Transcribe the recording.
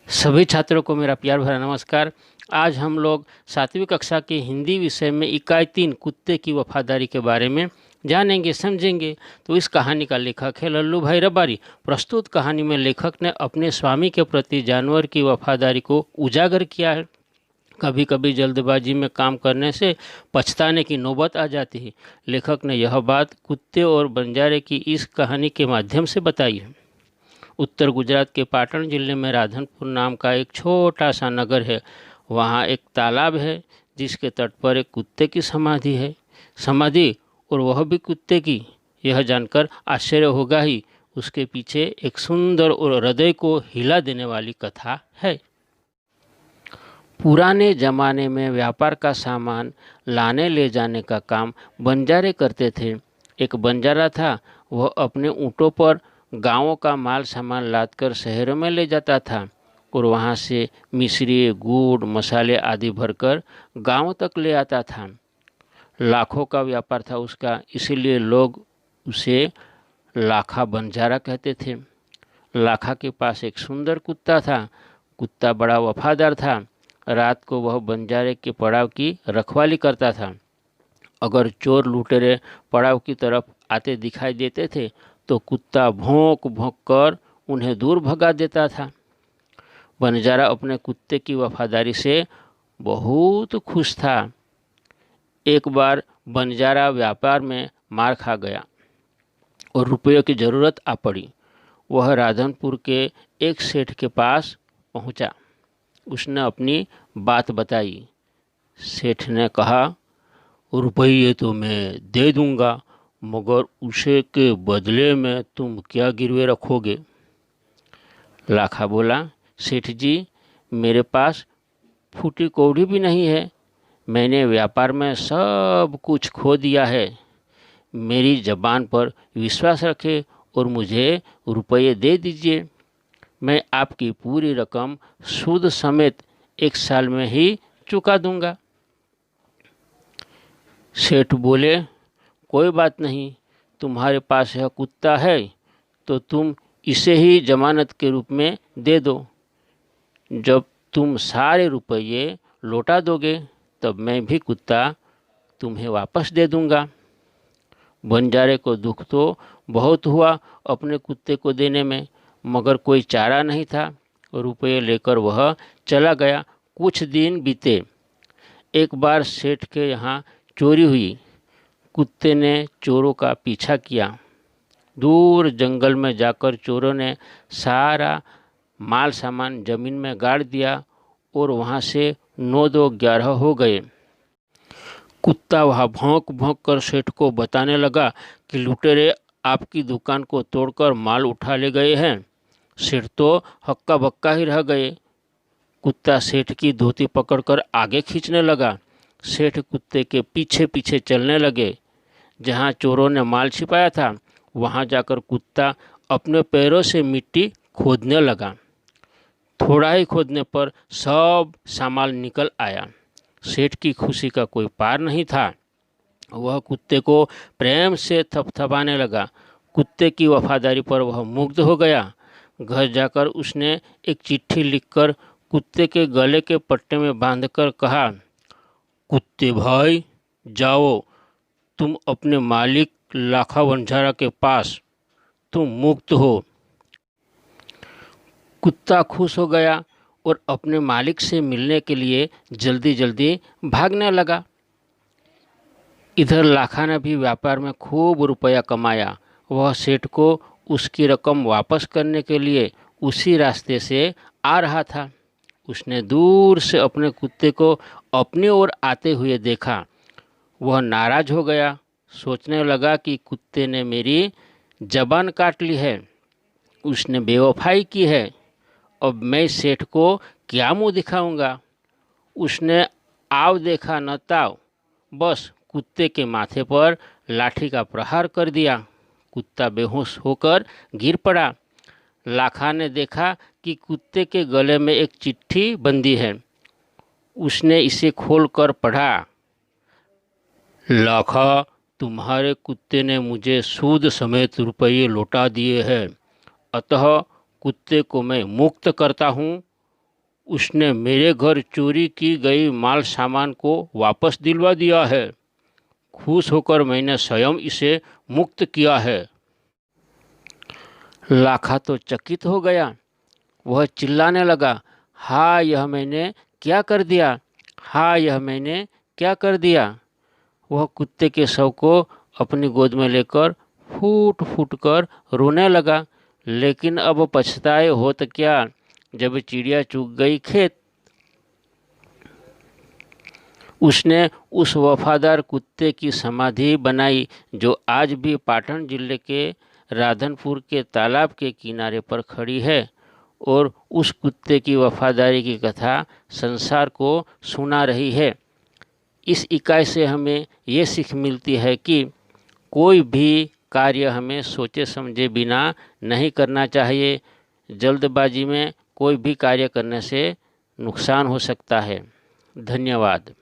सभी छात्रों को मेरा प्यार भरा नमस्कार। आज हम लोग 7वीं कक्षा के हिंदी विषय में इकाई 3 कुत्ते की वफादारी के बारे में जानेंगे समझेंगे। तो इस कहानी का लेखक है लल्लू भाई रबारी। प्रस्तुत कहानी में लेखक ने अपने स्वामी के प्रति जानवर की वफादारी को उजागर किया है। कभी कभी जल्दबाजी में काम करने से पछताने की नौबत आ जाती है। लेखक ने यह बात कुत्ते और बंजारे की इस कहानी के माध्यम से बताई है। उत्तर गुजरात के पाटन जिले में राधनपुर नाम का एक छोटा सा नगर है। वहाँ एक तालाब है जिसके तट पर एक कुत्ते की समाधि है। समाधि और वह भी कुत्ते की। यह जानकर आश्चर्य होगा ही। उसके पीछे एक सुंदर और हृदय को हिला देने वाली कथा है। पुराने ज़माने में व्यापार का सामान लाने ले जाने का काम बंजारे करते थे। एक बंजारा था। वह अपने ऊँटों पर गांवों का माल सामान लादकर शहरों में ले जाता था और वहां से मिश्री, गुड़, मसाले आदि भरकर गांवों तक ले आता था। लाखों का व्यापार था उसका, इसीलिए लोग उसे लाखा बंजारा कहते थे। लाखा के पास एक सुंदर कुत्ता था। कुत्ता बड़ा वफादार था। रात को वह बंजारे के पड़ाव की रखवाली करता था। अगर चोर लुटेरे पड़ाव की तरफ आते दिखाई देते थे तो कुत्ता भौंक भौंक कर उन्हें दूर भगा देता था। बंजारा अपने कुत्ते की वफादारी से बहुत खुश था। एक बार बंजारा व्यापार में मार खा गया और रुपयों की ज़रूरत आ पड़ी। वह राधनपुर के एक सेठ के पास पहुंचा। उसने अपनी बात बताई। सेठ ने कहा, रुपये तो मैं दे दूंगा, मगर उसे के बदले में तुम क्या गिरवे रखोगे? लाखा बोला, सेठ जी, मेरे पास फूटी कौड़ी भी नहीं है। मैंने व्यापार में सब कुछ खो दिया है। मेरी जबान पर विश्वास रखें और मुझे रुपये दे दीजिए। मैं आपकी पूरी रकम सूद समेत 1 साल में ही चुका दूंगा। सेठ बोले, कोई बात नहीं, तुम्हारे पास यह कुत्ता है तो तुम इसे ही जमानत के रूप में दे दो। जब तुम सारे रुपये लौटा दोगे तब मैं भी कुत्ता तुम्हें वापस दे दूंगा। बंजारे को दुख तो बहुत हुआ अपने कुत्ते को देने में, मगर कोई चारा नहीं था। रुपये लेकर वह चला गया। कुछ दिन बीते। एक बार सेठ के यहाँ चोरी हुई। कुत्ते ने चोरों का पीछा किया। दूर जंगल में जाकर चोरों ने सारा माल सामान जमीन में गाड़ दिया और वहाँ से 9-2-11 हो गए। कुत्ता वहाँ भौंक भौंक कर सेठ को बताने लगा कि लुटेरे आपकी दुकान को तोड़कर माल उठा ले गए हैं। सेठ तो हक्का बक्का ही रह गए। कुत्ता सेठ की धोती पकड़कर आगे खींचने लगा। सेठ कुत्ते के पीछे पीछे चलने लगे। जहाँ चोरों ने माल छिपाया था वहाँ जाकर कुत्ता अपने पैरों से मिट्टी खोदने लगा। थोड़ा ही खोदने पर सब सामान निकल आया। सेठ की खुशी का कोई पार नहीं था। वह कुत्ते को प्रेम से थपथपाने लगा। कुत्ते की वफादारी पर वह मुग्ध हो गया। घर जाकर उसने एक चिट्ठी लिखकर कुत्ते के गले के पट्टे में बांधकर कहा, कुत्ते भाई, जाओ तुम अपने मालिक लाखा बंजारा के पास, तुम मुक्त हो। कुत्ता खुश हो गया और अपने मालिक से मिलने के लिए जल्दी जल्दी भागने लगा। इधर लाखा ने भी व्यापार में खूब रुपया कमाया। वह सेठ को उसकी रकम वापस करने के लिए उसी रास्ते से आ रहा था। उसने दूर से अपने कुत्ते को अपनी ओर आते हुए देखा। वह नाराज हो गया। सोचने लगा कि कुत्ते ने मेरी जबान काट ली है, उसने बेवफाई की है। अब मैं सेठ को क्या मुंह दिखाऊंगा? उसने आव देखा न ताव, बस कुत्ते के माथे पर लाठी का प्रहार कर दिया। कुत्ता बेहोश होकर गिर पड़ा। लाखा ने देखा कि कुत्ते के गले में एक चिट्ठी बंधी है। उसने इसे खोलकर पढ़ा, लाखा, तुम्हारे कुत्ते ने मुझे सूद समेत रुपये लौटा दिए हैं, अतः कुत्ते को मैं मुक्त करता हूँ उसने मेरे घर चोरी की गई माल सामान को वापस दिलवा दिया है। खुश होकर मैंने स्वयं इसे मुक्त किया है। लाखा तो चकित हो गया। वह चिल्लाने लगा, हाँ यह मैंने क्या कर दिया, हाँ यह मैंने क्या कर दिया। वह कुत्ते के शव को अपनी गोद में लेकर फूट फूट कर रोने लगा। लेकिन अब पछताए होत क्या, जब चिड़िया चुग गई खेत। उसने उस वफादार कुत्ते की समाधि बनाई जो आज भी पाटन जिले के राधनपुर के तालाब के किनारे पर खड़ी है और उस कुत्ते की वफादारी की कथा संसार को सुना रही है। इस इकाई से हमें ये सीख मिलती है कि कोई भी कार्य हमें सोचे समझे बिना नहीं करना चाहिए। जल्दबाजी में कोई भी कार्य करने से नुकसान हो सकता है। धन्यवाद।